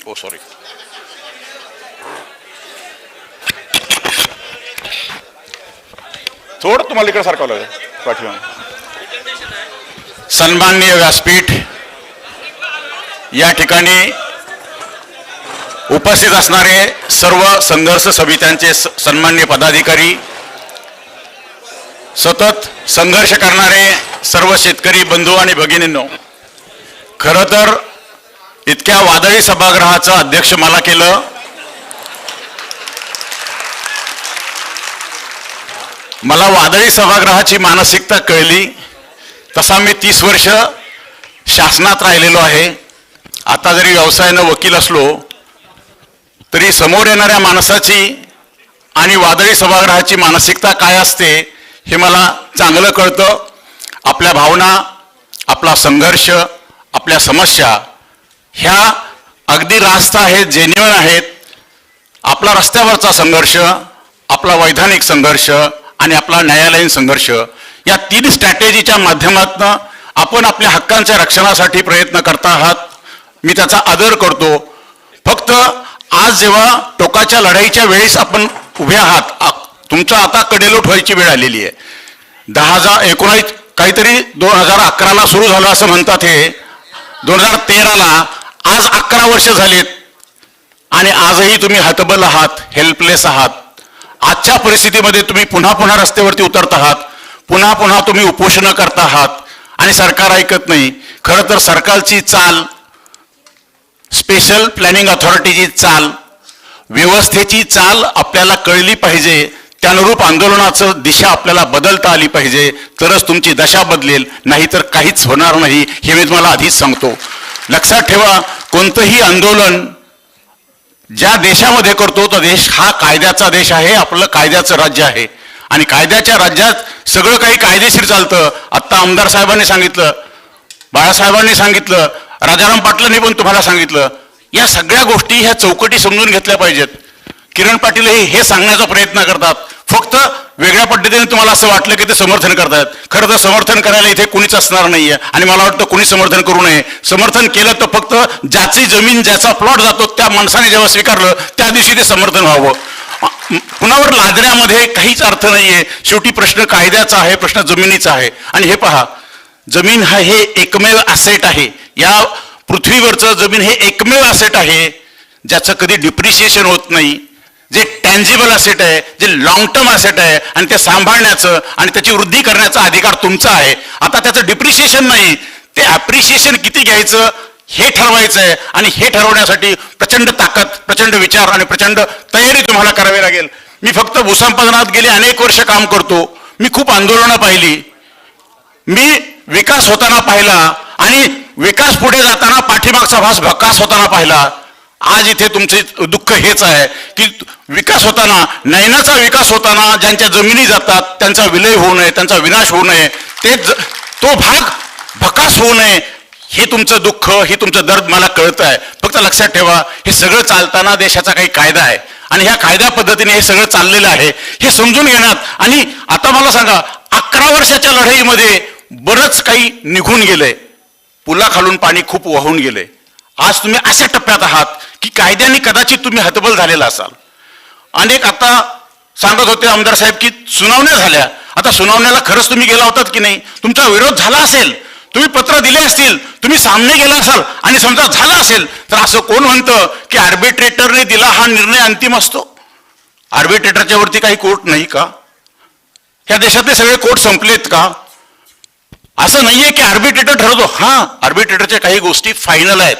ओ sorry. थोडं तुम्हाला इकडे सारखं लागेल पाठीमा. सन्माननीय व्यासपीठ, या ठिकाणी उपस्थित असणारे सर्व संघर्ष समित्यांचे सन्माननीय पदाधिकारी, सतत संघर्ष करणारे सर्व शेतकरी बंधू आणि भगिनींनो, खरं तर इतक्या वादळी सभागृहाचं अध्यक्ष मला केलं. मला वादळी सभागृहाची मानसिकता कळली. तसा मी 30 वर्ष शासनात राहिलेलो आहे. आता जरी व्यवसायानं वकील असलो तरी समोर येणाऱ्या माणसाची आणि वादळी सभागृहाची मानसिकता काय असते हे मला चांगलं कळतं. आपल्या भावना, आपला संघर्ष, आपल्या समस्या ह्या अगदी रास्त आहेत, जेन्युइन आहेत. आपला रस्त्यावरचा संघर्ष, आपला वैधानिक संघर्ष आणि आपला न्यायालयीन संघर्ष, या 3 स्ट्रॅटेजीच्या माध्यमातून आपण आपल्या हक्कांच्या रक्षणासाठी प्रयत्न करत आहात. मी त्याचा आदर करतो. फक्त आज जेव्हा टोकाच्या लढाईच्या वेळेस आपण उभे आहात, तुमचं आता कडेलोट व्हायची वेळ आलेली आहे. 19 काहीतरी 2011ला सुरू झालं असं म्हणतात. हे 2013ला, आज 11 वर्ष झालीत आणि आजही तुम्ही हतबल आहात, हेल्पलेस आहात. आजच्या परिस्थितीमध्ये तुम्ही पुन्हा पुन्हा रस्त्यावरती उतरत आहात, पुन्हा पुन्हा तुम्ही उपोषणं करत आहात आणि सरकार ऐकत नाही. खरं तर सरकारची चाल, स्पेशल प्लॅनिंग अथॉरिटीची चाल, व्यवस्थेची चाल आपल्याला कळली पाहिजे. त्यानुरूप आंदोलनाचं दिशा आपल्याला बदलता आली पाहिजे, तरच तुमची दशा बदलेल, नाहीतर काहीच होणार नाही. हे मी तुम्हाला आधीच सांगतो. लक्षात ठेवा, कोणतंही आंदोलन ज्या देशामध्ये करतो तो देश हा कायद्याचा देश आहे, आपलं कायद्याचं राज्य आहे आणि कायद्याच्या राज्यात सगळं काही कायदेशीर चालतं. आत्ता आमदार साहेबांनी सांगितलं, बाळासाहेबांनी सांगितलं, राजाराम पाटलांनी पण तुम्हाला सांगितलं. या सगळ्या गोष्टी ह्या चौकटी समजून घेतल्या पाहिजेत. किरण पाटीलही हे सांगण्याचा प्रयत्न करतात. फक्त वेगळ्या पद्धतीने तुम्हाला असं वाटलं की ते समर्थन करतात. खरं तर समर्थन करायला इथे कुणीच असणार नाहीये आणि मला वाटतं कुणी समर्थन करू नये. समर्थन केलं तर फक्त ज्याची जमीन, ज्याचा प्लॉट जातो त्या माणसाने जेव्हा स्वीकारलं त्या दिवशी ते समर्थन व्हावं. कुणावर लादण्यामध्ये काहीच अर्थ नाहीये. शेवटी प्रश्न कायद्याचा आहे, प्रश्न जमिनीचा आहे. आणि हे पहा, जमीन हा हे एकमेव ॲसेट आहे. या पृथ्वीवरचं जमीन हे एकमेव ॲसेट आहे ज्याचं कधी डिप्रिशिएशन होत नाही, जे टँजिबल ॲसेट आहे, जे लॉंग टर्म ॲसेट आहे आणि ते सांभाळण्याचं आणि त्याची वृद्धी करण्याचा अधिकार तुमचा आहे. आता त्याचं डिप्रिशिएशन नाही, ते ॲप्रिशिएशन किती घ्यायचं हे ठरवायचं आहे आणि हे ठरवण्यासाठी प्रचंड ताकद, प्रचंड विचार आणि प्रचंड तयारी तुम्हाला करावी लागेल. मी फक्त भूसंपादनात गेले अनेक वर्ष काम करतो. मी खूप आंदोलनं पाहिली, मी विकास होताना पाहिला आणि विकास पुढे जाताना पाठीमागचा भास भकास होताना पाहिला. आज इथे तुमचे दुःख हेच आहे की विकास होताना, नयनाचा विकास होताना ज्यांच्या जमिनी जातात त्यांचा विलय होऊ नये, त्यांचा विनाश होऊ नये, तो भाग भकास होऊ नये, हे तुमचं दुःख, हे तुमचं दर्द मला कळतं आहे. फक्त लक्षात ठेवा, हे सगळं चालताना देशाचा काही कायदा आहे आणि ह्या कायद्या पद्धतीने हे सगळं चाललेलं आहे हे समजून घेण्यात. आणि आता मला सांगा, 11 वर्षाच्या लढाईमध्ये बरंच काही निघून गेलंय. पुलाखालून पाणी खूप वाहून गेलंय. आज तुम्ही अशा टप्प्यात आहात की कायद्याने कदाचित तुम्ही हतबल झालेला असाल. अनेक आता सांगत होते आमदार साहेब की सुनावण्या झाल्या. आता सुनावण्याला खरंच तुम्ही गेला होतात की नाही? तुमचा विरोध झाला असेल, तुम्ही पत्र दिले असतील, तुम्ही सामने गेला असाल आणि समजा झाला असेल तर असं कोण म्हणतं की आर्बिट्रेटरने दिला हा निर्णय अंतिम असतो? आर्बिट्रेटरच्या वरती काही कोर्ट नाही का? ह्या देशातले सगळे कोर्ट संपलेत का? असं नाहीये की आर्बिट्रेटर ठरवतो. हां, आर्बिट्रेटरच्या काही गोष्टी फायनल आहेत,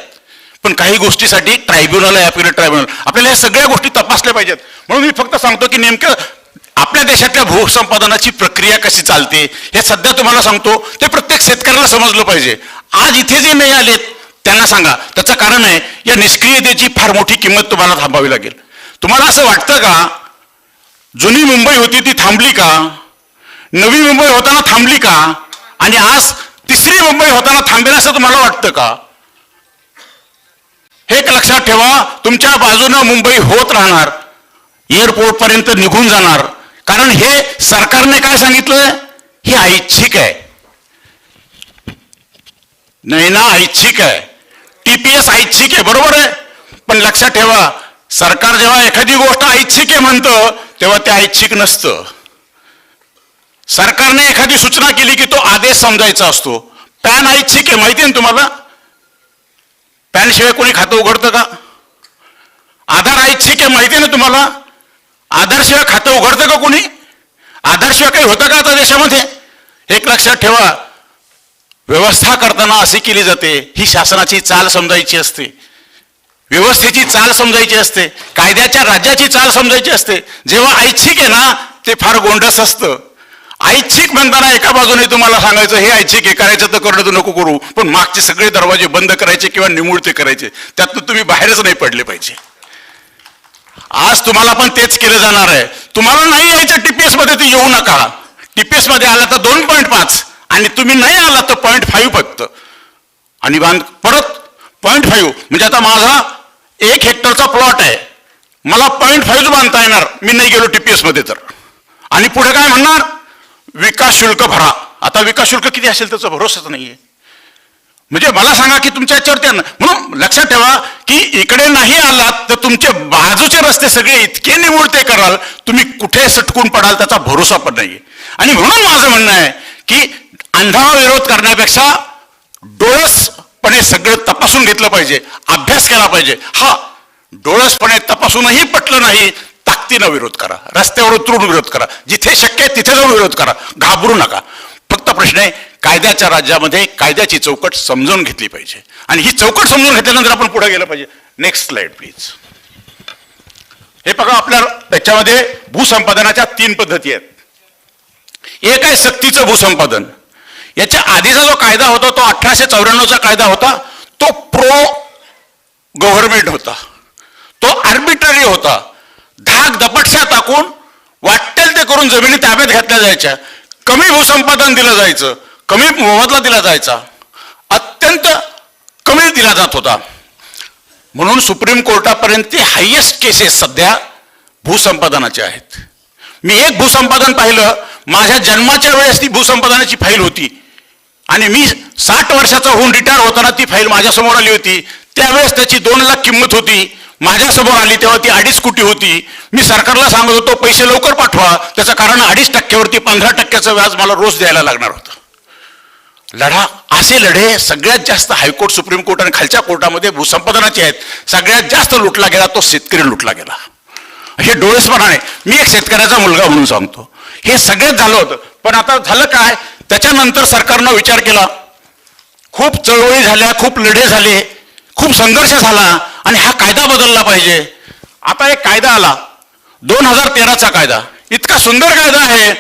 पण काही गोष्टीसाठी ट्रायब्युनल आहे, अपिलेट ट्रायब्युनल. आपल्याला या सगळ्या गोष्टी तपासल्या पाहिजेत. म्हणून मी फक्त सांगतो की नेमकं आपल्या देशातल्या भूसंपादनाची प्रक्रिया कशी चालते हे सध्या तुम्हाला सांगतो. ते प्रत्येक शेतकऱ्याला समजलं पाहिजे. आज इथे जे नाही आलेत त्यांना सांगा. त्याचं कारण आहे, या निष्क्रियतेची फार मोठी किंमत तुम्हाला थांबावी लागेल. तुम्हाला असं वाटतं का जुनी मुंबई होती ती थांबली का? नवी मुंबई होताना थांबली का? आणि आज तिसरी मुंबई होताना थांबेल असं तुम्हाला वाटतं का? हे एक लक्षात ठेवा, तुमच्या बाजूनं मुंबई होत राहणार, एअरपोर्ट पर्यंत निघून जाणार. कारण हे सरकारने काय सांगितलंय, हे ऐच्छिक आहे. नैना ऐच्छिक आहे, TPS ऐच्छिक आहे, बरोबर आहे. पण लक्षात ठेवा, सरकार जेव्हा एखादी गोष्ट ऐच्छिक आहे म्हणतं तेव्हा ते ऐच्छिक नसतं. सरकारने एखादी सूचना केली की तो आदेश समजायचा असतो. पॅन ऐच्छिक आहे, माहिती आहे ना तुम्हाला? पॅन शिवाय कोणी खातं उघडतं का? आधार ऐच्छिक आहे, माहिती आहे ना तुम्हाला? आधार शिवाय खातं उघडतं का कोणी? आधार शिवाय काही होतं का आता देशामध्ये? एक लक्षात ठेवा, व्यवस्था करताना अशी केली जाते, ही शासनाची चाल समजायची असते, व्यवस्थेची चाल समजायची असते, कायद्याच्या राज्याची चाल समजायची असते. जेव्हा ऐच्छिक आहे ना ते फार गोंडस असतं. ऐच्छिक म्हणताना एका बाजूने तुम्हाला सांगायचं हे ऐच्छिक आहे, करायचं तर करणं तर नको करू, पण मागचे सगळे दरवाजे बंद करायचे किंवा निमुळते करायचे, त्यातून तुम्ही बाहेरच नाही पडले पाहिजे. आज तुम्हाला पण तेच केलं जाणार आहे. तुम्हाला नाही यायचं टीपीएस मध्ये तर येऊ नका. टीपीएस मध्ये आला तर 2.5 आणि तुम्ही नाही आला तर 0.5 फक्त. आणि परत 0.5 म्हणजे आता माझा 1 हेक्टरचा प्लॉट आहे, मला 0.5 बांधता येणार, मी नाही गेलो टीपीएस मध्ये तर. आणि पुढे काय म्हणणार? विकास शुल्क भरा. आता विकास शुल्क किती असेल त्याचा भरोसाच नाहीये. म्हणजे मला सांगा की तुमच्या याच्यावरती म्हणून लक्षात ठेवा की इकडे नाही आलात तर तुमचे बाजूचे रस्ते सगळे इतके निमुळते कराल, तुम्ही कुठे सटकून पडाल त्याचा भरोसा पण नाहीये. आणि म्हणून माझं म्हणणं आहे की अंधावा विरोध करण्यापेक्षा डोळसपणे सगळं तपासून घेतलं पाहिजे, अभ्यास केला पाहिजे. हा, डोळसपणे तपासूनही पटलं नाही, ताकदीनं विरोध करा, रस्त्यावर उतरून विरोध करा, जिथे शक्य आहे तिथे जाऊन विरोध करा, घाबरू नका. फक्त प्रश्न आहे, कायद्याच्या राज्यामध्ये कायद्याची चौकट समजून घेतली पाहिजे आणि ही चौकट समजून घेतल्यानंतर आपण पुढे गेलं पाहिजे. Next slide please. हे बघा, आपल्या त्याच्यामध्ये भूसंपादनाच्या 3 पद्धती आहेत. एक आहे सक्तीचं भूसंपादन. याच्या आधीचा जो कायदा होता तो 1894चा कायदा होता, तो प्रो गव्हर्नमेंट होता, तो आर्बिट्ररी होता. धाक दपटशा टाकून वाटेल ते करून जमिनी ताब्यात घेतल्या जायच्या, कमी भूसंपादन दिलं जायचं, कमी मोबदला दिला जायचा, अत्यंत कमी दिला जात होता. म्हणून सुप्रीम कोर्टापर्यंत हायेस्ट केसेस सध्या भूसंपादनाचे आहेत. मी एक भूसंपादन पाहिलं, माझ्या जन्माच्या वेळेस ती भूसंपादनाची फाईल होती आणि मी 60 वर्षाचा होऊन रिटायर होताना ती फाईल माझ्यासमोर आली होती. त्यावेळेस त्याची 2 लाख किंमत होती, माझ्यासमोर आली तेव्हा ती 2.5 कोटी होती. मी सरकारला सांगत होतो पैसे लवकर पाठवा, त्याचं कारण 2.5% 15% व्याज मला रोज द्यायला लागणार होतं. लढा, असे लढे सगळ्यात जास्त हायकोर्ट, सुप्रीम कोर्ट आणि खालच्या कोर्टामध्ये भूसंपादनाचे आहेत. सगळ्यात जास्त लुटला गेला तो शेतकरी लुटला गेला. हे डोळेसपणाने मी एक शेतकऱ्याचा मुलगा म्हणून सांगतो, हे सगळ्यात झालं होतं. पण आता झालं काय, त्याच्यानंतर सरकारनं विचार केला, खूप चळवळी झाल्या, खूप लढे झाले, खूप संघर्ष झाला आणि हा कायदा बदलला पाहिजे. आता एक कायदा आला, 2013चा कायदा. इतका सुंदर कायदा आहे,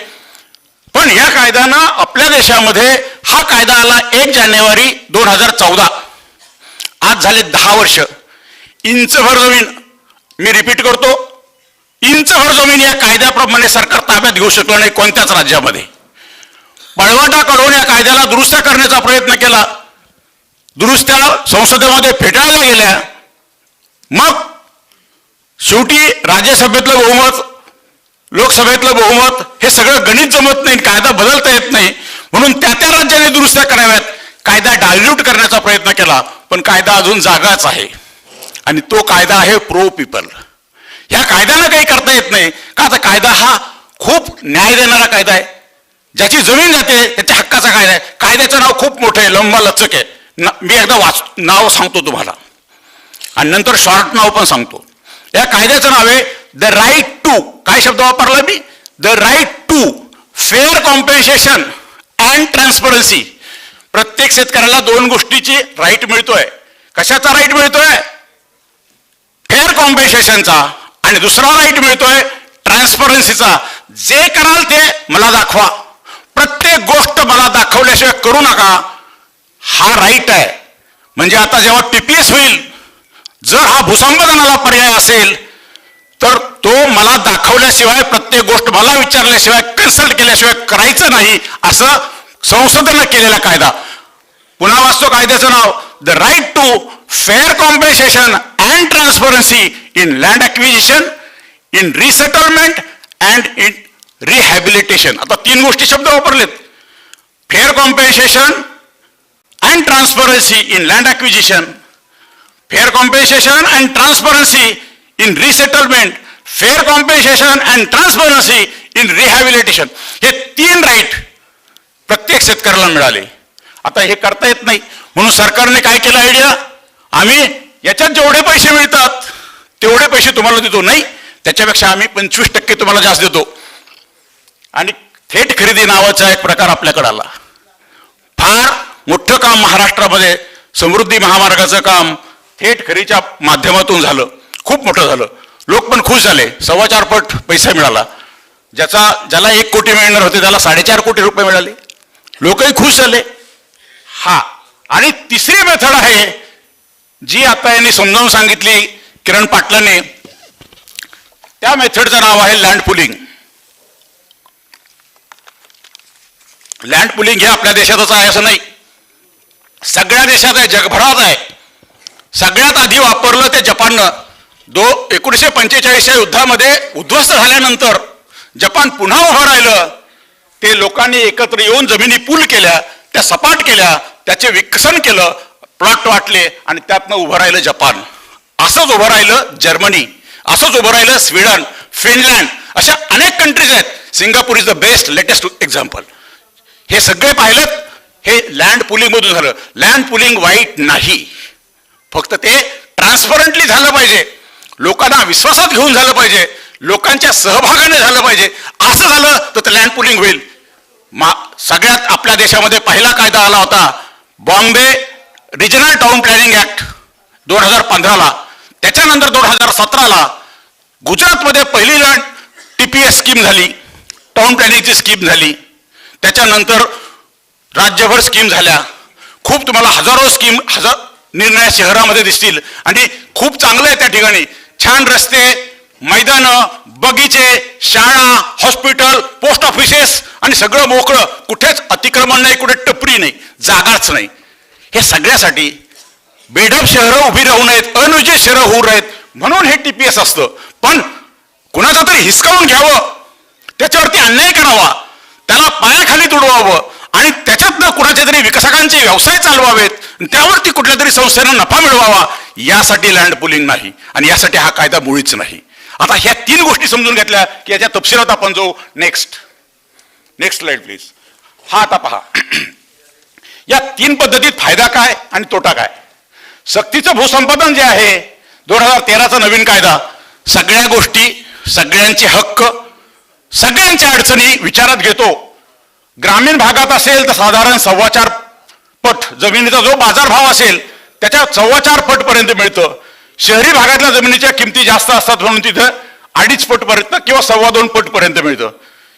पण या कायद्यानं आपल्या देशामध्ये हा कायदा आला 1 जानेवारी 2014. आज झाले 10 वर्ष. इंचभर जमीन, मी रिपीट करतो, इंचभर जमीन या कायद्याप्रमाणे सरकार ताब्यात घेऊ शकलं नाही कोणत्याच राज्यामध्ये. पळवाटा काढून या कायद्याला दुरुस्त्या करण्याचा प्रयत्न केला, दुरुस्त्या संसदेमध्ये फेटाळल्या गेल्या. मग शेवटी राज्यसभेतलं बहुमत, लोकसभेतलं बहुमत, हे सगळं गणित जमत नाही, कायदा बदलता येत नाही, म्हणून त्या राज्याने दुरुस्त्या कराव्यात, कायदा डायल्यूट करण्याचा प्रयत्न केला. पण कायदा अजून जागाच आहे आणि तो कायदा आहे प्रो पीपल. ह्या कायद्याला काही करता येत नाही का? आता कायदा हा खूप न्याय देणारा कायदा आहे, ज्याची जमीन जाते त्याच्या हक्काचा कायदा आहे. कायद्याचं नाव खूप मोठं आहे, लंबा लचक आहे. मी एकदा नाव सांगतो तुम्हाला आणि नंतर शॉर्ट नाव पण सांगतो. या कायद्याचं नाव आहे द राईट टू, काय शब्द वापरला मी? The right to fair compensation and transparency. प्रत्येक शेतकऱ्याला 2 गोष्टीची राईट मिळतोय. कशाचा राईट मिळतोय? फेअर कॉम्पेन्सेशनचा. आणि दुसरा राईट मिळतोय ट्रान्सपरन्सीचा. जे कराल ते मला दाखवा, प्रत्येक गोष्ट मला दाखवल्याशिवाय करू नका, हा राईट आहे. म्हणजे आता जेव्हा टीपीएस होईल, जर हा भूसंपादनाला पर्याय असेल तर तो मला दाखवल्याशिवाय, प्रत्येक गोष्ट मला विचारल्याशिवाय, कन्सल्ट केल्याशिवाय करायचं नाही, असं संसदेनं केलेला कायदा. पुन्हा वाचतो कायद्याचं नाव, the right to fair compensation and transparency in land acquisition, in resettlement and in rehabilitation. आता 3 गोष्टी शब्द वापरलेत, fair compensation and transparency in land acquisition, fair compensation and transparency in resettlement, fair compensation and transparency in rehabilitation, हे 3 right प्रत्येक शेतकऱ्याला मिळाले. आता हे करता येत नाही म्हणून सरकारने काय केलं आयडिया, आम्ही याच्यात जेवढे पैसे मिळतात तेवढे पैसे तुम्हाला देतो, नाही त्याच्यापेक्षा आम्ही 25% तुम्हाला जास्त देतो. आणि थेट खरेदी नावाचा एक प्रकार आपल्याकडे आला. फार मोठं काम महाराष्ट्रामध्ये समृद्धी महामार्गाचं काम थेट खरेदीच्या माध्यमातून झालं, खूप मोठं झालं. लोक पण खुश झाले, 4.25 पट पैसा मिळाला. ज्याला 1 कोटी मिळणार होते त्याला 4.5 कोटी रुपये मिळाले, लोकही खुश झाले. हा, आणि तिसरी मेथड आहे जी आता यांनी समजावून सांगितली किरण पाटलांनी, त्या मेथडचं नाव आहे लँड पुलिंग. लँड पुलिंग हे आपल्या देशातच आहे असं नाही, सगळ्या देशात आहे, जगभरात आहे. सगळ्यात आधी वापरलं ते जपाननं. 1945च्या युद्धामध्ये उद्ध्वस्त झाल्यानंतर जपान पुन्हा उभं राहिलं. ते लोकांनी एकत्र येऊन जमिनी पूल केल्या, त्या सपाट केल्या, त्याचे विकसन केलं, प्लॉट वाटले आणि त्यातनं उभं राहिलं जपान. असंच उभं राहिलं जर्मनी, असंच उभं राहिलं स्वीडन, फिनलँड, अशा अनेक कंट्रीज आहेत. Singapore is the best latest example. हे सगळे पाहिलं, हे लँड पुलिंग मधून झालं. लँड पुलिंग वाईट नाही, फक्त ते ट्रान्सपरंटली झालं पाहिजे, लोकांना विश्वासात घेऊन झालं पाहिजे, लोकांच्या सहभागाने झालं पाहिजे. असं झालं तर ते लँड पुलिंग होईल. सगळ्यात आपल्या देशामध्ये पहिला कायदा आला होता Bombay regional town planning act 2015ला. त्याच्यानंतर 2017ला गुजरातमध्ये पहिली लँड TPS स्कीम झाली, टाउन प्लॅनिंगची स्कीम झाली. त्याच्यानंतर राज्यभर स्कीम झाल्या. खूप तुम्हाला हजारो स्कीम निर्णय शहरामध्ये दिसतील आणि खूप चांगलं आहे. त्या ठिकाणी छान रस्ते, मैदानं, बगीचे, शाळा, हॉस्पिटल, पोस्ट ऑफिसेस आणि सगळं मोकळं, कुठेच अतिक्रमण नाही, कुठे टपरी नाही, जागाच नाही. हे सगळ्यासाठी बेढप शहरं उभी राहू नयेत, अनियोजित शहरं होऊ नयेत म्हणून हे TPS असतं. पण कुणाचा तरी हिसकावून घ्यावं, त्याच्यावरती अन्याय करावा, त्याला पायाखाली तुडवावं आणि त्याच्यातनं कुणाच्या तरी विकसकांचे व्यवसाय चालवावेत, त्यावरती कुठल्या तरी संस्थेनं नफा मिळवावा, यासाठी लँड पुलिंग नाही आणि यासाठी हा कायदा मुळीच नाही. आता ह्या 3 गोष्टी समजून घेतल्या की याच्या तपशिलात आपण जाऊ. Next slide please. हा आता पहा, या 3 पद्धतीत फायदा काय आणि तोटा काय. सक्तीचं भूसंपादन जे आहे 2013चा नवीन कायदा, सगळ्या गोष्टी, सगळ्यांचे हक्क, सगळ्यांच्या अडचणी विचारात घेतो. ग्रामीण भागात असेल तर साधारण 4.25 पट जमिनीचा जो बाजारभाव असेल त्याच्या 4.25 पट पर्यंत मिळतं. शहरी भागातल्या जमिनीच्या किमती जास्त असतात म्हणून तिथं 2.5 पट पर्यंत किंवा 2.25 पट पर्यंत मिळतं.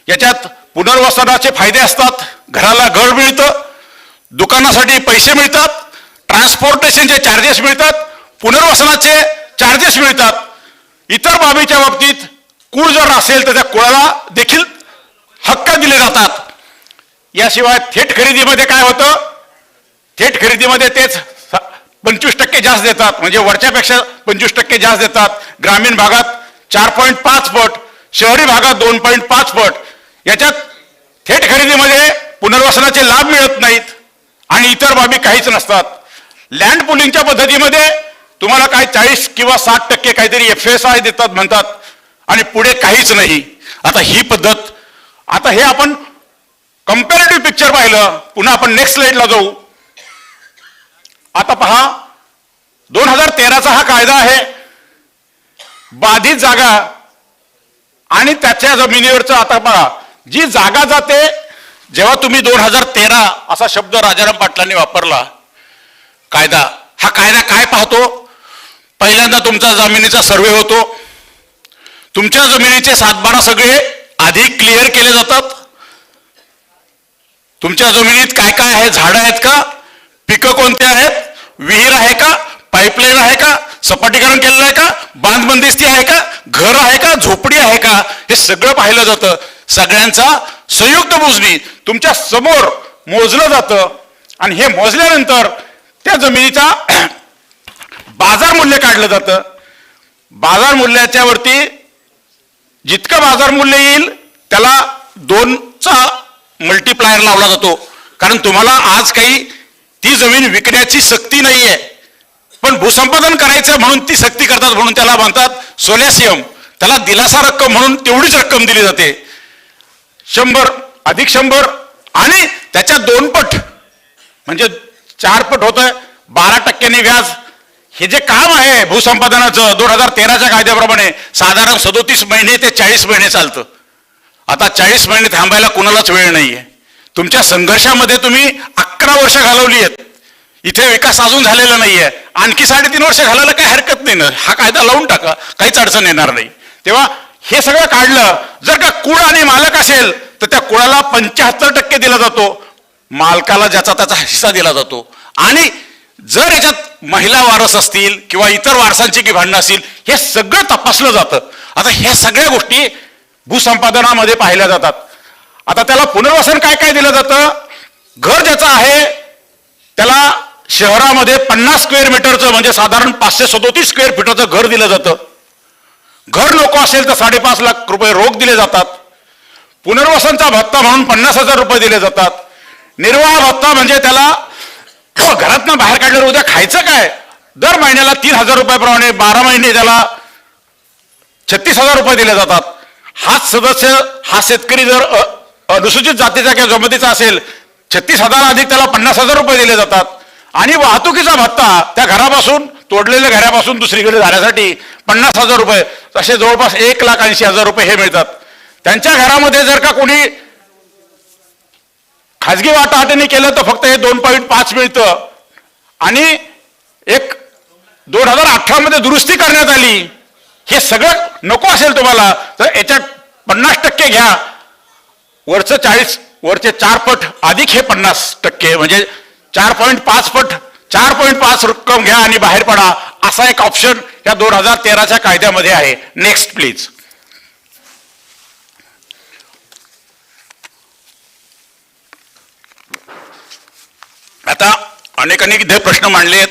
याच्यात पुनर्वसनाचे फायदे असतात, घराला घर मिळतं, दुकानासाठी पैसे मिळतात, ट्रान्सपोर्टेशनचे चार्जेस मिळतात, पुनर्वसनाचे चार्जेस मिळतात. इतर बाबीच्या बाबतीत कुळ जर असेल तर त्या कुळाला देखील हक्क दिले जातात. याशिवाय थेट खरेदीमध्ये काय होतं, थेट खरेदीमध्ये तेच 25% जास्त देतात, म्हणजे वरच्यापेक्षा 25% जास्त देतात. ग्रामीण भागात 4.5 पट, शहरी भागात 2.5 पट. याच्यात थेट खरेदीमध्ये पुनर्वसनाचे लाभ मिळत नाहीत आणि इतर बाबी काहीच नसतात. लँड पुलिंगच्या पद्धतीमध्ये तुम्हाला काय 40 किंवा 60% काहीतरी FSI देतात म्हणतात आणि पुढे काहीच नाही. आता ही पद्धत, आता हे आपण कंपॅरेटिव्ह पिक्चर पाहिलं. पुन्हा आपण नेक्स्ट स्लाइडला जाऊ. आता पहा, 2013चा हा कायदा आहे. बाधित जागा आणि त्याच्या जमिनीवरचं, आता पहा जी जागा जाते, जेव्हा तुम्ही 2013 असा शब्द राजाराम पाटलांनी वापरला कायदा, हा कायदा काय पाहतो, पहिल्यांदा तुमचा जमिनीचा सर्वे होतो, तुमच्या जमिनीचे 7/12 सगळे आधी क्लिअर केले जातात. तुमच्या जमिनीत काय काय आहे, झाडं आहेत का, पिकं कोणते आहेत, विहीर आहे का, पाईपलाईन आहे का, सपाटीकरण केलेलं आहे का, बांधबंदिस्ती आहे का, घर आहे का, झोपडी आहे का, हे सगळं पाहिलं जातं. सगळ्यांचा संयुक्त मोजणी तुमच्या समोर मोजलं जातं आणि हे मोजल्यानंतर त्या जमिनीचा बाजार मूल्य काढलं जातं. बाजार मूल्याच्या वरती जितकं बाजार मूल्य येईल त्याला 2चा मल्टीप्लायर लावला जातो. कारण तुम्हाला आज काही ती जमीन विकण्याची सक्ती नाहीये, पण भूसंपादन करायचं म्हणून ती सक्ती करतात, म्हणून त्याला म्हणतात सोलॅसियम. त्याला दिलासा रक्कम म्हणून तेवढीच रक्कम दिली जाते, 100 अधिक 100 आणि त्याच्या 2 पट म्हणजे 4 पट होतं 12% व्याज. हे जे काम आहे भूसंपादनाचं 2013च्या कायद्याप्रमाणे साधारण 37 महिने ते 40 महिने चालतं. आता 40 महिने थांबायला कुणालाच वेळ नाहीये. तुमच्या संघर्षामध्ये तुम्ही 11 वर्ष घालवली आहेत. इथे विकास अजून झालेला नाहीये. आणखी 3.5 वर्ष घालायला काही हरकत नाही ना. हा कायदा लावून टाका, काहीच अडचण येणार नाही. तेव्हा हे सगळं काढलं, जर का कुळ आणि मालक असेल तर त्या कुळाला 75% दिला जातो, मालकाला ज्याचा त्याचा हिस्सा दिला जातो. आणि जर याच्यात महिला वारस असतील किंवा इतर वारसांची की भांडणं असतील, हे सगळं तपासलं जातं. आता ह्या सगळ्या गोष्टी भूसंपादनामध्ये पाहिल्या जातात. आता त्याला पुनर्वसन काय काय दिलं जातं? घर ज्याचं आहे त्याला शहरामध्ये 50 स्क्वेअर मीटरचं म्हणजे साधारण 537 स्क्वेअर फीटचं घर दिलं जातं. घर नको असेल तर 5.5 लाख रुपये रोख दिले जातात. पुनर्वसनचा भत्ता म्हणून 50,000 रुपये दिले जातात. निर्वाह भत्ता म्हणजे त्याला घरातनं बाहेर काढल्यावर उद्या खायचं काय, दर महिन्याला 3,000 रुपयाप्रमाणे 12 महिने त्याला 36,000 रुपये दिले जातात. हाच सदस्य हा शेतकरी जर अनुसूचित जातीचा किंवा जमातीचा असेल 36,000 अधिक त्याला 50,000 रुपये दिले जातात. आणि वाहतुकीचा भत्ता त्या घरापासून तोडलेल्या घरापासून दुसरीकडे जाण्यासाठी 50,000 रुपये, असे जवळपास 1,80,000 रुपये हे मिळतात. त्यांच्या घरामध्ये जर का कोणी खाजगी वाटाघाटीने केलं तर फक्त हे 2.5 मिळतं. आणि 2018 मध्ये दुरुस्ती करण्यात आली. हे सगळं नको असेल तुम्हाला तर याच्यात 50% घ्या, वरचं 40, वरचे 4 पट अधिक हे 50% म्हणजे 4.5 पट 4.5 रक्कम घ्या आणि बाहेर पडा, असा एक ऑप्शन या 2013च्या कायद्यामध्ये आहे. Next please. आता अनेकांनी इथे प्रश्न मांडले आहेत.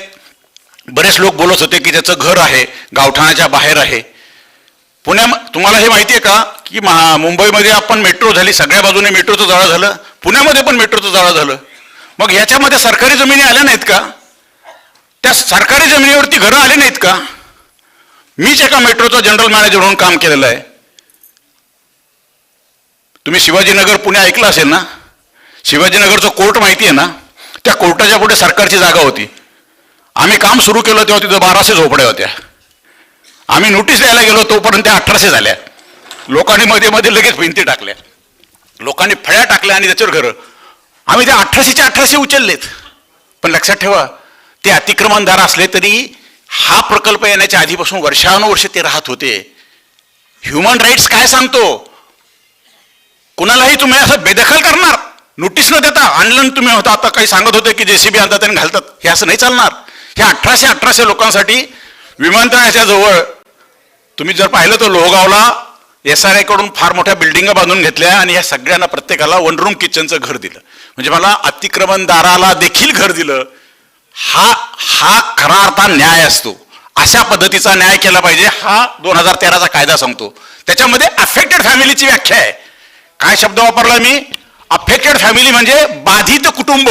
बरेच लोक बोलत होते की त्याचं घर आहे गावठाणाच्या बाहेर आहे. तुम्हाला हे माहिती आहे का की मुंबईमध्ये आपण मेट्रो झाली, सगळ्या बाजूने मेट्रोचं जाळं झालं, पुण्यामध्ये पण मेट्रोचं जाळं झालं. मग ह्याच्यामध्ये सरकारी जमिनी आल्या नाहीत का? त्या सरकारी जमिनीवरती घरं आली नाहीत का? मीच एका मेट्रोचा जनरल मॅनेजर म्हणून काम केलेलं आहे. तुम्ही शिवाजीनगर पुणे ऐकलं असेल ना? शिवाजीनगरचं कोर्ट माहिती आहे ना? त्या कोर्टाच्या पुढे सरकारची जागा होती. आम्ही काम सुरू केलं तेव्हा तिथं 1200 झोपड्या होत्या. आम्ही नोटीस द्यायला गेलो तोपर्यंत त्या 1800 झाल्या. लोकांनी मध्ये मध्ये लगेच भिंती टाकल्या, लोकांनी फळ्या टाकल्या आणि त्याच्यावर घरं. आम्ही त्या 1800च्या 1800 उचललेत. पण लक्षात ठेवा, ते अतिक्रमणदार असले तरी हा प्रकल्प येण्याच्या आधीपासून वर्षानुवर्षे ते राहत होते. ह्युमन राईट्स काय सांगतो? कुणालाही तुम्ही असं बेदखल करणार, नोटीस न देता आणलं तुम्ही होता. आता काही सांगत होते की JCB आणतात आणि घालतात, हे असं नाही चालणार. हे 1800 लोकांसाठी विमानतळाच्या जवळ तुम्ही जर पाहिलं तर लोहगावला SRA कडून फार मोठ्या बिल्डिंग बांधून घेतल्या आणि या सगळ्यांना प्रत्येकाला 1 रूम किचनचं घर दिलं. म्हणजे मला अतिक्रमणदाराला देखील घर दिलं. हा खरा अर्था न्याय असतो. अशा पद्धतीचा न्याय केला पाहिजे, हा 2013चा कायदा सांगतो. त्याच्यामध्ये अफेक्टेड फॅमिलीची व्याख्या आहे. काय शब्द वापरला मी? अफेक्टेड फॅमिली म्हणजे बाधित कुटुंब.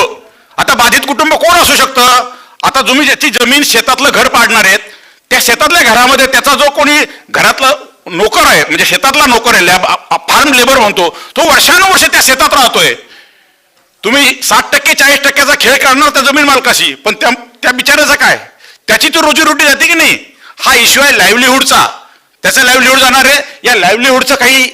आता बाधित कुटुंब कोण असू शकतं? आता तुम्ही ज्याची जमीन शेतातलं घर पाडणार आहेत, त्या शेतातल्या घरामध्ये त्याचा जो कोणी घरातला नोकर आहे, म्हणजे शेतातला नोकर आहे, फार्म लेबर म्हणतो, तो वर्षानुवर्षे त्या शेतात राहतोय. तुम्ही 60% 40%चा खेळ करणार त्या जमीन मालकाशी, पण त्या बिचाऱ्याचं काय? त्याची तो रोजीरोटी जाते की नाही? हा इश्यू आहे लाईव्हलीहूडचा. त्याचा लाईव्हलीहूड जाणार आहे. या लाईव्हलीहूडचा काही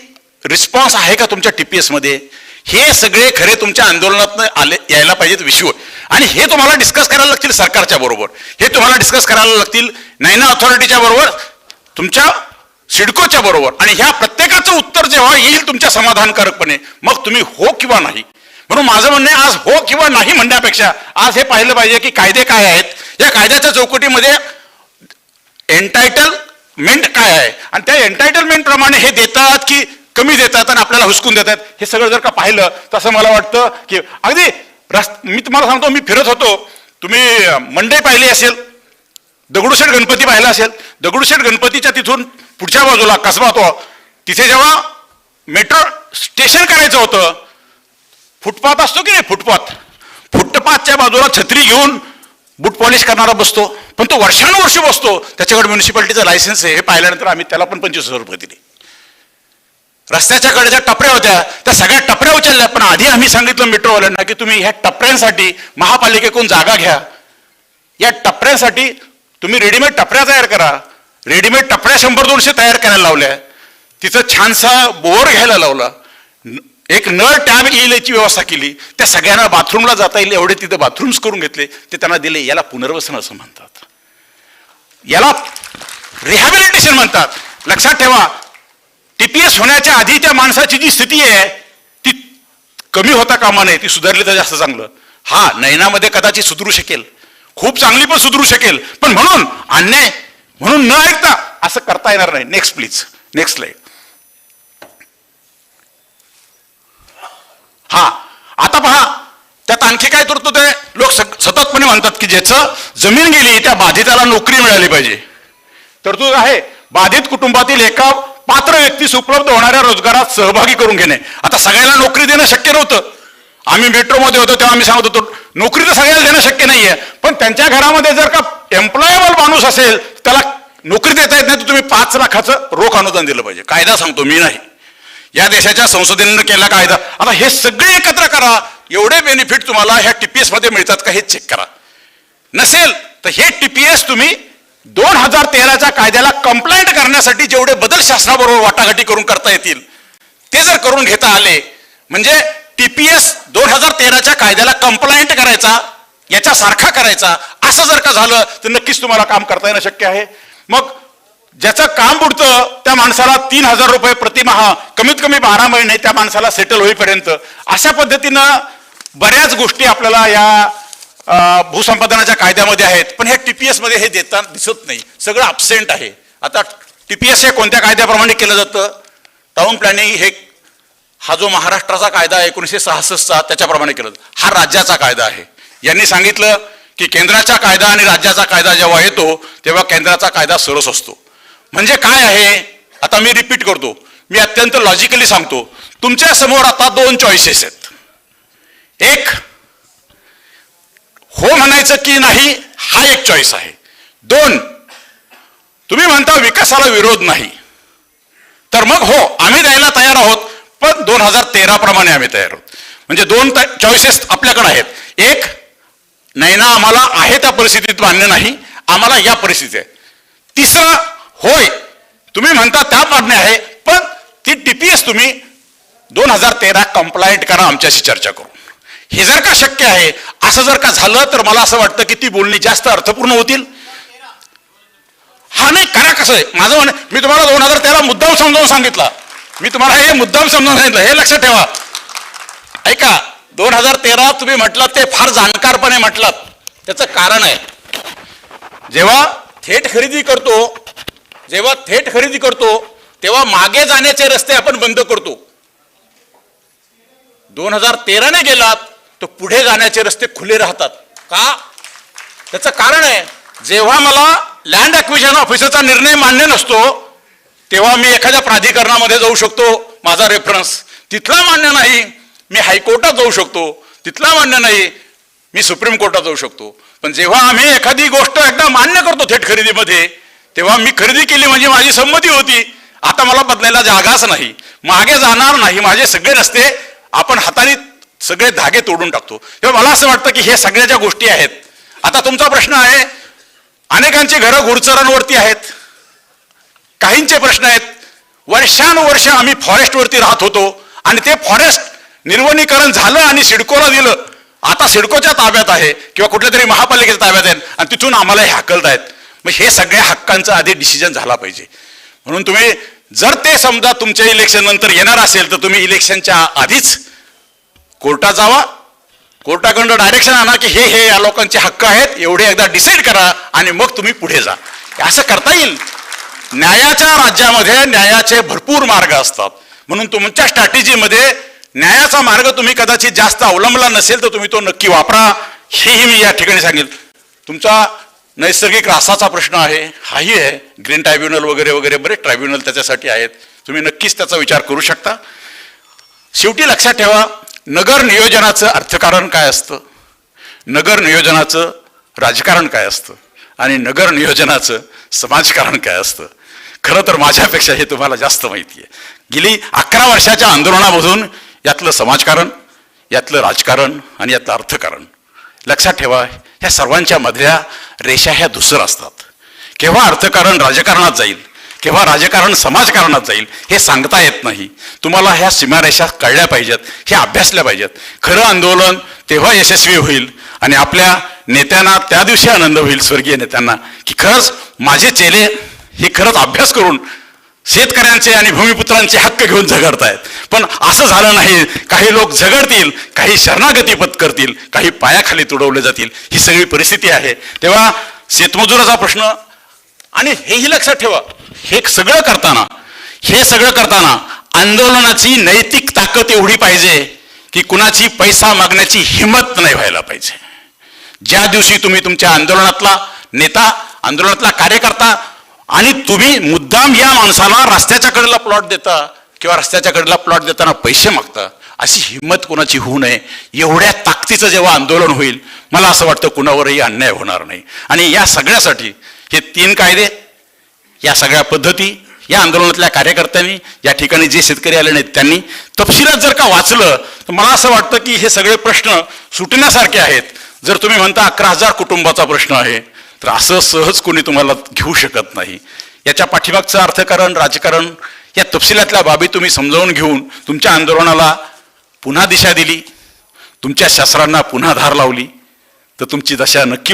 रिस्पॉन्स आहे का तुमच्या TPS मध्ये? हे सगळे खरे तुमच्या आंदोलनात यायला पाहिजेत विषय. आणि हे तुम्हाला डिस्कस करायला लागतील सरकारच्या बरोबर, हे तुम्हाला डिस्कस करायला लागतील नैना अथॉरिटीच्या बरोबर, तुमच्या सिडकोच्या बरोबर. आणि ह्या प्रत्येकाचं उत्तर जेव्हा येईल तुमच्या समाधानकारकपणे, मग तुम्ही हो किंवा नाही. म्हणून माझं म्हणणं आहे, आज हो किंवा नाही म्हणण्यापेक्षा आज हे पाहिलं पाहिजे की कायदे काय आहेत, या कायद्याच्या चौकटीमध्ये एन्टायटलमेंट काय आहे, आणि त्या एन्टायटलमेंट प्रमाणे हे देतात की कमी देतात आणि आपल्याला हुसकून देतात. हे सगळं जर का पाहिलं तसं मला वाटतं की अगदी मी तुम्हाला सांगतो, मी फिरत होतो, तुम्ही मंडई पाहिली असेल, दगडूशेठ गणपती पाहिला असेल. दगडूशेठ गणपतीच्या तिथून पुढच्या बाजूला कसबा होतो, तिथे जेव्हा मेट्रो स्टेशन करायचं होतं, फुटपाथ असतो की नाही, फुटपाथच्या बाजूला छत्री घेऊन बूट पॉलिश करणारा बसतो, पण तो वर्षानुवर्ष बसतो, त्याच्याकडे म्युन्सिपाल्टीचं लायसन्स आहे हे पाहिल्यानंतर आम्ही त्याला पण 25,000 रुपये दिले. रस्त्याच्या कडेच्या टपऱ्या होत्या, त्या सगळ्या टपऱ्या उचलल्या, पण आधी आम्ही सांगितलं मेट्रोवाल्यांना की तुम्ही ह्या टपऱ्यांसाठी महापालिकेकडून जागा घ्या, या टपऱ्यांसाठी तुम्ही रेडीमेड टपऱ्या तयार करा. रेडीमेड टपऱ्या 100-200 तयार करायला लावल्या, तिथं छानसा बोर घ्यायला लावला, एक नळ टॅब येईल याची व्यवस्था केली, त्या सगळ्यांना बाथरूमला जाता येईल एवढे तिथे बाथरूम्स करून घेतले, ते त्यांना दिले. याला पुनर्वसन असं म्हणतात, याला रिहॅबिलिटेशन म्हणतात. लक्षात ठेवा, टीपीएस होण्याच्या आधी त्या माणसाची जी स्थिती आहे ती कमी होता कामा नये, ती सुधारली तर जास्त चांगलं. हा, नयनामध्ये कदाचित सुधरू शकेल, खूप चांगली पण सुधरू शकेल, पण म्हणून अन्याय म्हणून न ऐकता असं करता येणार नाही. Next please, next slide. हा, आता पहा, त्यात आणखी काय तरतूद आहे. लोक सततपणे म्हणतात की ज्याचं जमीन गेली त्या बाधिताला नोकरी मिळाली पाहिजे. तरतूद आहे, बाधित कुटुंबातील एका पात्र व्यक्तीस उपलब्ध होणाऱ्या रोजगारात सहभागी करून घेणे. आता सगळ्यांना नोकरी देणं शक्य नव्हतं. आम्ही मेट्रोमध्ये होतो तेव्हा आम्ही सांगत होतो नोकरी तर सगळ्याला देणं शक्य नाहीये, पण त्यांच्या घरामध्ये जर का एम्प्लॉयबल माणूस असेल त्याला नोकरी देता येत नाही तर तुम्ही 5 लाखाचं रोख अनुदान दिलं पाहिजे. कायदा सांगतो, मी नाही, या देशाच्या संसदेने केला कायदा. आता हे सगळे एकत्र करा, एवढे बेनिफिट तुम्हाला ह्या टीपीएस मध्ये मिळतात का हे चेक करा. नसेल तर हे टीपीएस तुम्ही 2013च्या कायद्याला कंप्लायंट करण्यासाठी जेवढे बदल शासनाबरोबर वाटाघाटी करून करता येतील ते जर करून घेता आले, म्हणजे टीपीएस 2013च्या कायद्याला कंप्लायंट करायचा, याच्यासारखा करायचा, असं जर का झालं तर नक्कीच तुम्हाला काम करता येणं शक्य आहे. मग ज्याचं काम बुडतं त्या माणसाला 3,000 रुपये प्रतिमाह, कमीत कमी 12 महिने त्या माणसाला सेटल होईपर्यंत, अशा पद्धतीनं बऱ्याच गोष्टी आपल्याला या भूसंपादनाच्या कायद्यामध्ये आहेत. पण हे टीपीएस मध्ये हे देताना दिसत नाही, सगळं अब्सेंट आहे. आता टीपीएस हे कोणत्या कायद्याप्रमाणे केलं जातं? टाउन प्लॅनिंग हे, हा जो महाराष्ट्राचा कायदा आहे 1966चा त्याच्याप्रमाणे केलं जातं. हा राज्याचा कायदा आहे. यांनी सांगितलं की केंद्राचा कायदा आणि राज्याचा कायदा जेव्हा येतो तेव्हा केंद्राचा कायदा सरस असतो. म्हणजे काय आहे, आता मी रिपीट करतो, मी अत्यंत लॉजिकली सांगतो. तुमच्या समोर आता 2 चॉईसेस आहेत. एक, हो म्हणायचं की नाही, हा एक चॉईस आहे. 2, तुम्ही म्हणता विकासाला विरोध नाही, तर मग हो आम्ही द्यायला तयार आहोत, पण 2013 प्रमाणे आम्ही तयार आहोत. म्हणजे 2 चॉईसेस आपल्याकडे आहेत. एक, नैना आम्हाला आहे त्या परिस्थितीत मान्य नाही, आम्हाला या परिस्थिती आहे. तिसरा, होय तुम्ही म्हणता त्या मान्य आहे, पण ती टीपीएस तुम्ही 2013 कंप्लायंट करा आमच्याशी चर्चा करून. हे जर का शक्य आहे, असं जर का झालं तर मला असं वाटतं की ती बोलणी जास्त अर्थपूर्ण होतील. हा नाही करा, कसं आहे माझं म्हणणं, मी तुम्हाला 2013 मुद्दाम समजावून सांगितला, मी तुम्हाला हे मुद्दाम समजावून सांगितलं, हे लक्षात ठेवा. ऐका, 2013 तुम्ही म्हटलात ते फार जाणकारपणे म्हटलात, त्याचं कारण आहे, जेव्हा थेट खरेदी करतो तेव्हा मागे जाण्याचे रस्ते आपण बंद करतो. 2013 ने गेलात तर पुढे जाण्याचे रस्ते खुले राहतात. का? त्याचं कारण आहे, जेव्हा मला लँड ॲक्विजिशन ऑफिसरचा निर्णय मान्य नसतो तेव्हा मी एखाद्या प्राधिकरणामध्ये जाऊ शकतो, माझा रेफरन्स तिथला मान्य नाही, मी हायकोर्टात जाऊ शकतो, तिथला मान्य नाही, मी सुप्रीम कोर्टात जाऊ शकतो. पण जेव्हा आम्ही एखादी गोष्ट एकदा मान्य करतो थेट खरेदीमध्ये, तेव्हा मी खरेदी केली म्हणजे माझी संमती होती, आता मला बदलायला जागाच नाही, मागे जाणार नाही, माझे सगळे रस्ते आपण हाताने सगळे धागे तोडून टाकतो. तेव्हा मला असं वाटतं की हे सगळ्या ज्या गोष्टी आहेत. आता तुमचा प्रश्न आहे, अनेकांची घरं गुढचरांवरती आहेत, काहींचे प्रश्न आहेत, वर्षानुवर्ष आम्ही फॉरेस्टवरती राहत होतो आणि ते फॉरेस्ट निर्वनीकरण झालं आणि सिडकोला दिलं, आता सिडकोच्या ताब्यात आहे किंवा कुठल्या तरी महापालिकेच्या ताब्यात आहेत आणि तिथून आम्हाला हे हाकलतायत. मग हे सगळ्या हक्कांचा आधी डिसिजन झाला पाहिजे. म्हणून तुम्ही जर ते समजा तुमच्या इलेक्शन नंतर येणार असेल तर तुम्ही इलेक्शनच्या आधीच कोर्टात जावा, कोर्टाकडून डायरेक्शन आणा की हे या लोकांचे हक्क आहेत, एवढे एकदा डिसाईड करा आणि मग तुम्ही पुढे जा. असं करता येईल. न्यायाच्या राज्यामध्ये न्यायाचे भरपूर मार्ग असतात, म्हणून तुमच्या स्ट्रॅटेजीमध्ये न्यायाचा मार्ग तुम्ही कदाचित जास्त अवलंबला नसेल तर तुम्ही तो नक्की वापरा, हेही मी या ठिकाणी सांगेल. तुमचा नैसर्गिक रासाचा प्रश्न आहे, हाही आहे, ग्रीन ट्रायब्युनल वगैरे वगैरे बरेच ट्रायब्युनल त्याच्यासाठी आहेत, तुम्ही नक्कीच त्याचा विचार करू शकता. शेवटी लक्षात ठेवा, नगर नियोजनाचं अर्थकारण काय असतं, नगर नियोजनाचं राजकारण काय असतं. आणि नगर नियोजनाचं समाजकारण काय असतं. खरं तर माझ्यापेक्षा हे तुम्हाला जास्त माहिती आहे. गेली 11 वर्षाच्या आंदोलनामधून यातलं समाजकारण, यातलं राजकारण आणि यातलं अर्थकारण, लक्षात ठेवा ह्या सर्वांच्या मधल्या रेषा ह्या दुसरं असतात. केव्हा अर्थकारण राजकारणात जाईल, केव्हा राजकारण समाजकारणात जाईल हे सांगता येत नाही. तुम्हाला ह्या सीमारेषा कळल्या पाहिजेत, हे अभ्यासल्या पाहिजेत. खरं आंदोलन तेव्हा यशस्वी होईल आणि आपल्या नेत्यांना त्या दिवशी आनंद होईल, स्वर्गीय नेत्यांना, की खरंच माझे चेले हे खरंच अभ्यास करून शेतकऱ्यांचे आणि भूमिपुत्रांचे हक्क घेऊन झगडतायत. पण असं झालं नाही. काही लोक झगडतील, काही शरणागती पत्करतील, काही पायाखाली तुडवले जातील. ही सगळी परिस्थिती आहे. तेव्हा शेतमजुराचा प्रश्न, आणि हेही लक्षात ठेवा, हे सगळं करताना आंदोलनाची नैतिक ताकद एवढी पाहिजे की कुणाची पैसा मागण्याची हिंमत नाही व्हायला पाहिजे. ज्या दिवशी तुम्ही तुमच्या आंदोलनातला नेता, आंदोलनातला कार्यकर्ता आणि तुम्ही मुद्दाम या माणसाला रस्त्याच्या कडेला प्लॉट देता किंवा रस्त्याच्या कडेला प्लॉट देताना पैसे मागता, अशी हिंमत कोणाची होऊ नये. एवढ्या ताकदीचं जेव्हा आंदोलन होईल, मला असं वाटतं कुणावरही अन्याय होणार नाही. आणि या सगळ्यासाठी हे 3 कायदे, या सगळ्या पद्धती या आंदोलनातल्या कार्यकर्त्यांनी, या ठिकाणी जे शेतकरी आले नाहीत त्यांनी तपशिलात जर का वाचलं तर मला असं वाटतं की हे सगळे प्रश्न सुटण्यासारखे आहेत. जर तुम्ही म्हणता 11,000 कुटुंबाचा प्रश्न आहे, तर असं सहज कोणी तुम्हाला घेऊ शकत नाही. याच्या पाठीमागचं अर्थकारण, राजकारण, या तपशिलातल्या बाबी तुम्ही समजावून घेऊन तुमच्या आंदोलनाला पुन्हा दिशा दिली, तुमच्या शस्त्रांना पुन्हा धार लावली, तर तुमची दशा नक्की